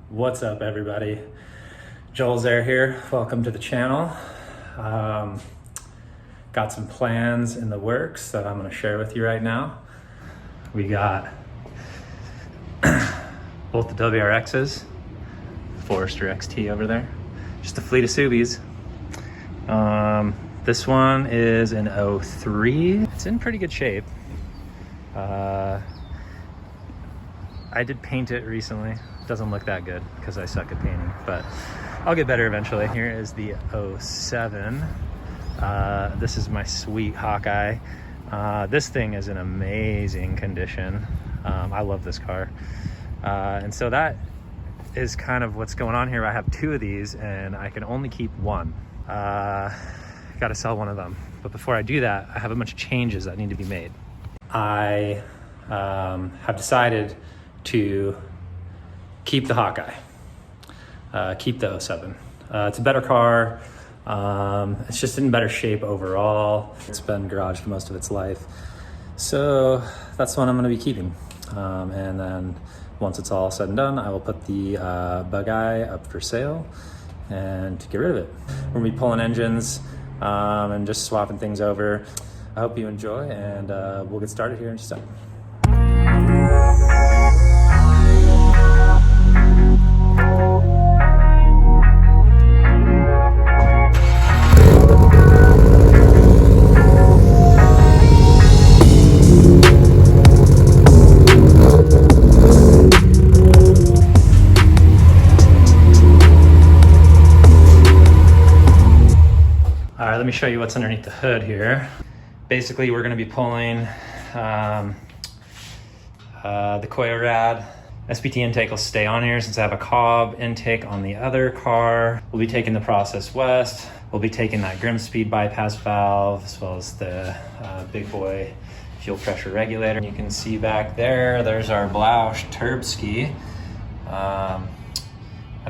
What's up, everybody? Joel's there here. Welcome to the channel. Got some plans in the works that I'm going to share with you right now. We got both the WRXs, Forester XT over there, just a fleet of Subies. This one is an 03. It's in pretty good shape. I did paint it recently. It doesn't look that good because I suck at painting, but I'll get better eventually. Here is the 07. This is my sweet Hawkeye. This thing is in amazing condition. I love this car. And so that is kind of what's going on here. I have two of these and I can only keep one. Got to sell one of them. But before I do that, I have a bunch of changes that need to be made. I have decided to keep the Hawkeye, keep the 07. It's a better car. It's just in better shape overall. It's been garaged for most of its life. So that's the one I'm going to be keeping. And then once it's all said and done, I will put the Bug Eye up for sale and get rid of it. We're going to be pulling engines and just swapping things over. I hope you enjoy, and we'll get started here in just a second. All right, let me show you what's underneath the hood here. Basically, we're going to be pulling the Koyorad. SPT intake will stay on here since I have a Cobb intake on the other car. We'll be taking the Process West. We'll be taking that Grimspeed bypass valve, as well as the big boy fuel pressure regulator. You can see back there, there's our Blausch turb ski. That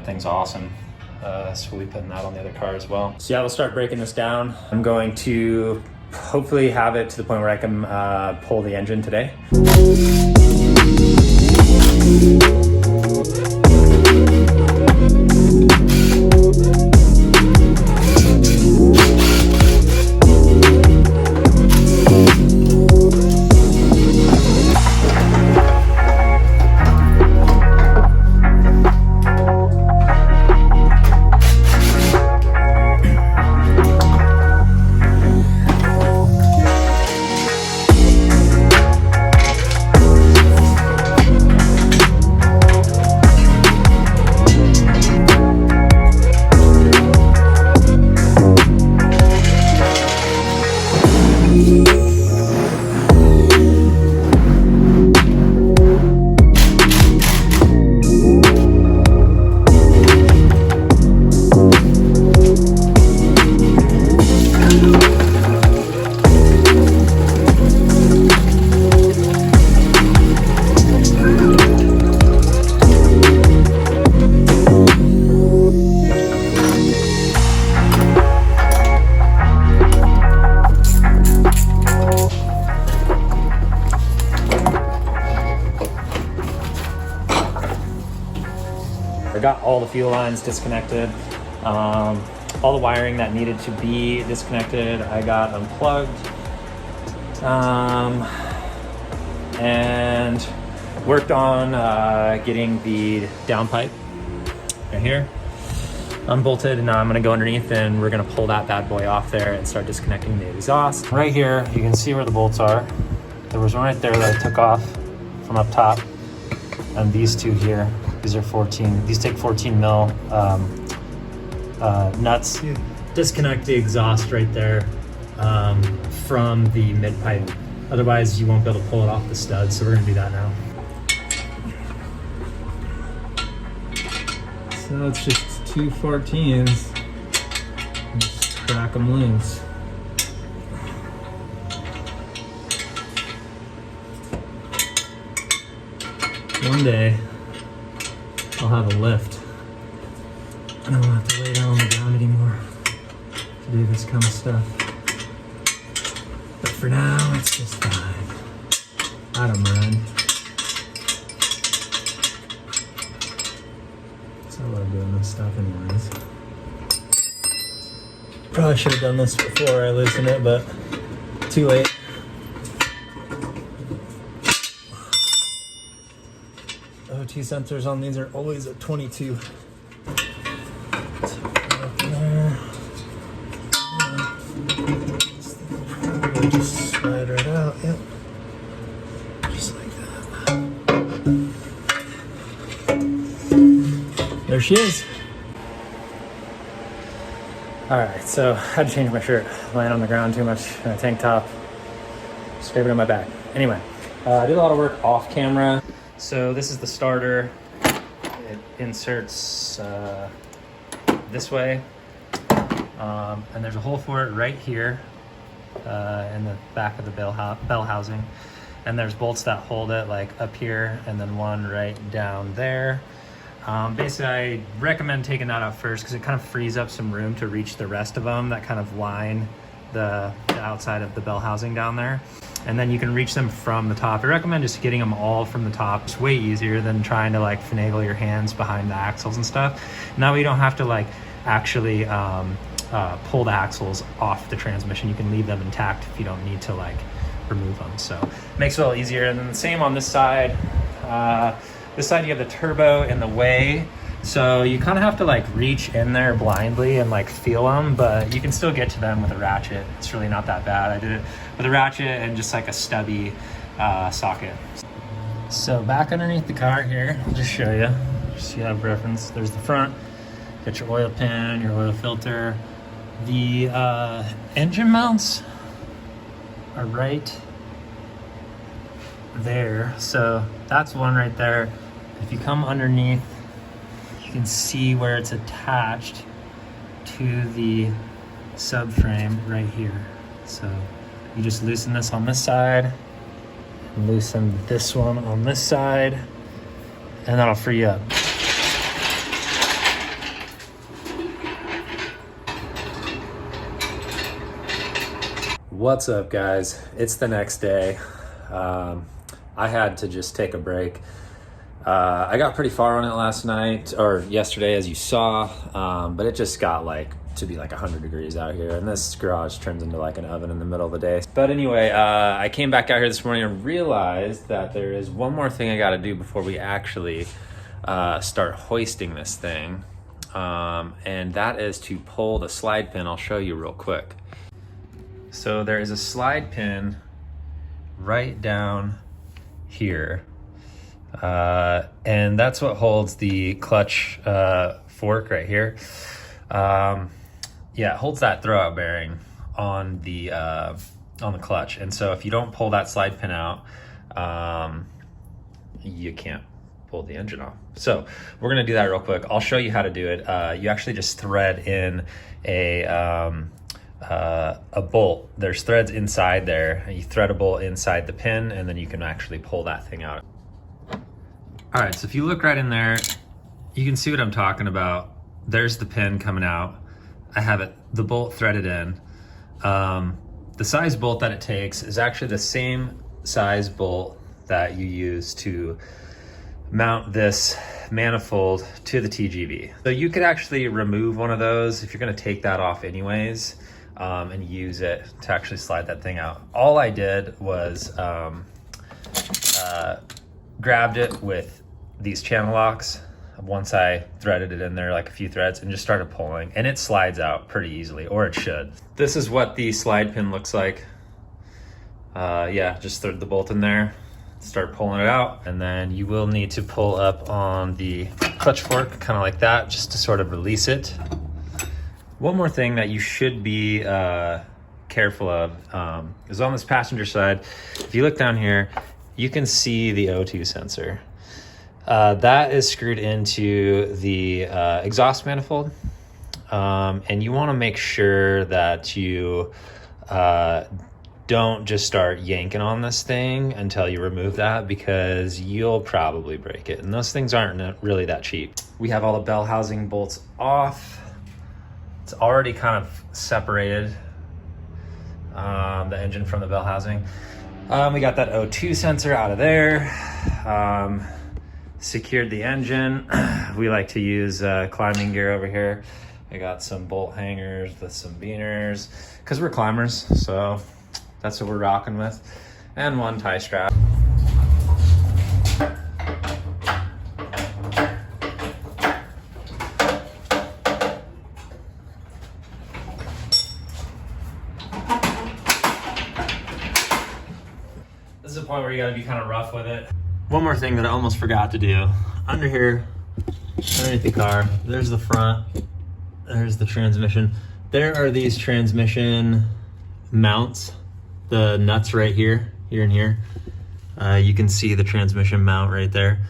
thing's awesome. So we'll be putting that on the other car as well. So yeah, we'll start breaking this down. I'm going to hopefully have it to the point where I can pull the engine today. I got all the fuel lines disconnected. All the wiring that needed to be disconnected, I got unplugged. And worked on getting the downpipe right here unbolted, and now I'm gonna go underneath and we're gonna pull that bad boy off there and start disconnecting the exhaust. Right here, you can see where the bolts are. There was one right there that I took off from up top, and these two here, these are 14, these take 14 mil nuts. Disconnect the exhaust right there from the mid pipe. Otherwise you won't be able to pull it off the stud, so we're gonna do that now. So it's just two 14s, just crack them loose. One day I'll have a lift and I won't have to lay down on the ground anymore to do this kind of stuff. But for now, it's just fine. I don't mind. So I love doing this stuff anyways. Probably should have done this before I loosened it, but too late. OT sensors on these are always at 22. Probably just slide right out. Yep. Just like that. There she is. All right, so I had to change my shirt. Laying on the ground too much in a tank top, scraping on my back. Anyway, I did a lot of work off camera. So this is the starter. It inserts this way, and there's a hole for it right here in the back of the bell housing. And there's bolts that hold it like up here, and then one right down there. Basically, I recommend taking that out first because it kind of frees up some room to reach the rest of them that kind of line the outside of the bell housing down there. And then you can reach them from the top. I recommend just getting them all from the top. It's way easier than trying to like finagle your hands behind the axles and stuff. Now you don't have to like actually pull the axles off the transmission. You can leave them intact if you don't need to like remove them. So it makes it a little easier. And then the same on this side. This side you have the turbo in the way, so you kind of have to like reach in there blindly and like feel them, but you can still get to them with a ratchet. It's really not that bad. I did it with a ratchet and just like a stubby socket. So back underneath the car here, I'll just show you, just so you have reference. There's the front, got your oil pan, your oil filter. The engine mounts are right there, so that's one right there. If you come underneath, you can see where it's attached to the subframe right here. So you just loosen this on this side, and loosen this one on this side, and that'll free you up. What's up, guys? It's the next day. I had to just take a break. I got pretty far on it last night, or yesterday as you saw, but it just got like to be like 100 degrees out here, and this garage turns into like an oven in the middle of the day. But anyway, I came back out here this morning and realized that there is one more thing I got to do before we actually start hoisting this thing, and that is to pull the slide pin. I'll show you real quick. So there is a slide pin right down here, and that's what holds the clutch fork right here. Yeah, it holds that throwout bearing on the clutch, and so if you don't pull that slide pin out, you can't pull the engine off. So we're gonna do that real quick. I'll show you how to do it. You actually just thread in a bolt. There's threads inside there. You thread a bolt inside the pin, and then you can actually pull that thing out. All right, so if you look right in there, you can see what I'm talking about. There's the pin coming out. I have the bolt threaded in. The size bolt that it takes is actually the same size bolt that you use to mount this manifold to the TGV. So you could actually remove one of those if you're gonna take that off anyways, and use it to actually slide that thing out. All I did was grabbed it with these channel locks once I threaded it in there, like a few threads, and just started pulling, and it slides out pretty easily, or it should. This is what the slide pin looks like. Yeah, just thread the bolt in there, start pulling it out, and then you will need to pull up on the clutch fork, kind of like that, just to sort of release it. One more thing that you should be careful of is on this passenger side. If you look down here, you can see the O2 sensor. That is screwed into the exhaust manifold, and you want to make sure that you don't just start yanking on this thing until you remove that, because you'll probably break it, and those things aren't really that cheap. We have all the bell housing bolts off. It's already kind of separated, the engine from the bell housing. We got that O2 sensor out of there. secured the engine. We like to use climbing gear over here. I got some bolt hangers with some beaners because we're climbers, so that's what we're rocking with, and one tie strap. This is a point where you gotta be kind of rough with it. One more thing that I almost forgot to do. Under here, underneath the car, there's the front, there's the transmission. There are these transmission mounts, the nuts right here and here. You can see the transmission mount right there.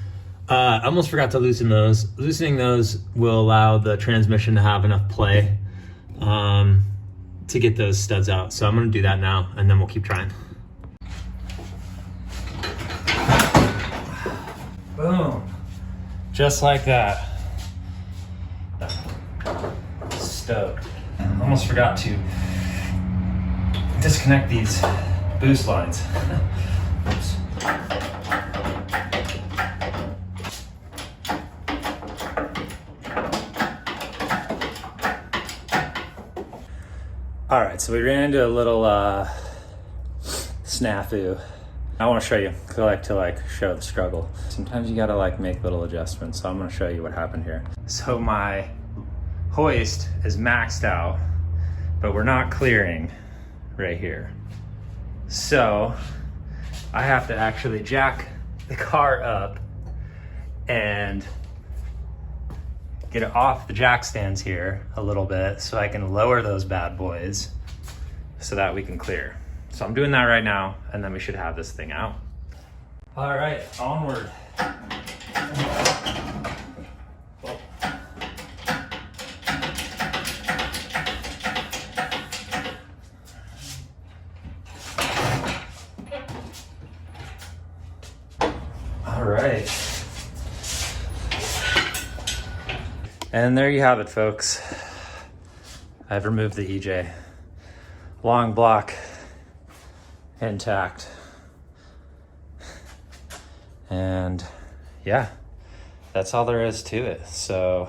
I almost forgot to loosen those. Loosening those will allow the transmission to have enough play to get those studs out. So I'm gonna do that now, and then we'll keep trying. Boom. Just like that. Stoked. Almost forgot to disconnect these boost lines. Oops. All right, so we ran into a little snafu. I want to show you, because I like to show the struggle. Sometimes you gotta make little adjustments, so I'm gonna show you what happened here. So my hoist is maxed out, but we're not clearing right here. So I have to actually jack the car up and get it off the jack stands here a little bit so I can lower those bad boys so that we can clear. So I'm doing that right now, and then we should have this thing out. All right, onward. All right. And there you have it, folks. I've removed the EJ. Long block intact. And yeah, that's all there is to it. So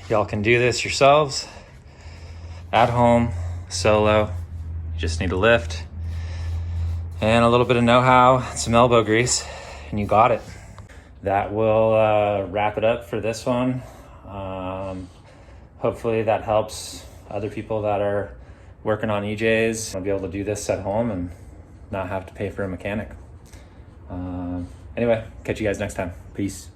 y'all can do this yourselves at home, solo. You just need a lift and a little bit of know-how, some elbow grease, and you got it. That will wrap it up for this one. Hopefully that helps other people that are working on EJs. I'll be able to do this at home and not have to pay for a mechanic. Anyway, catch you guys next time. Peace.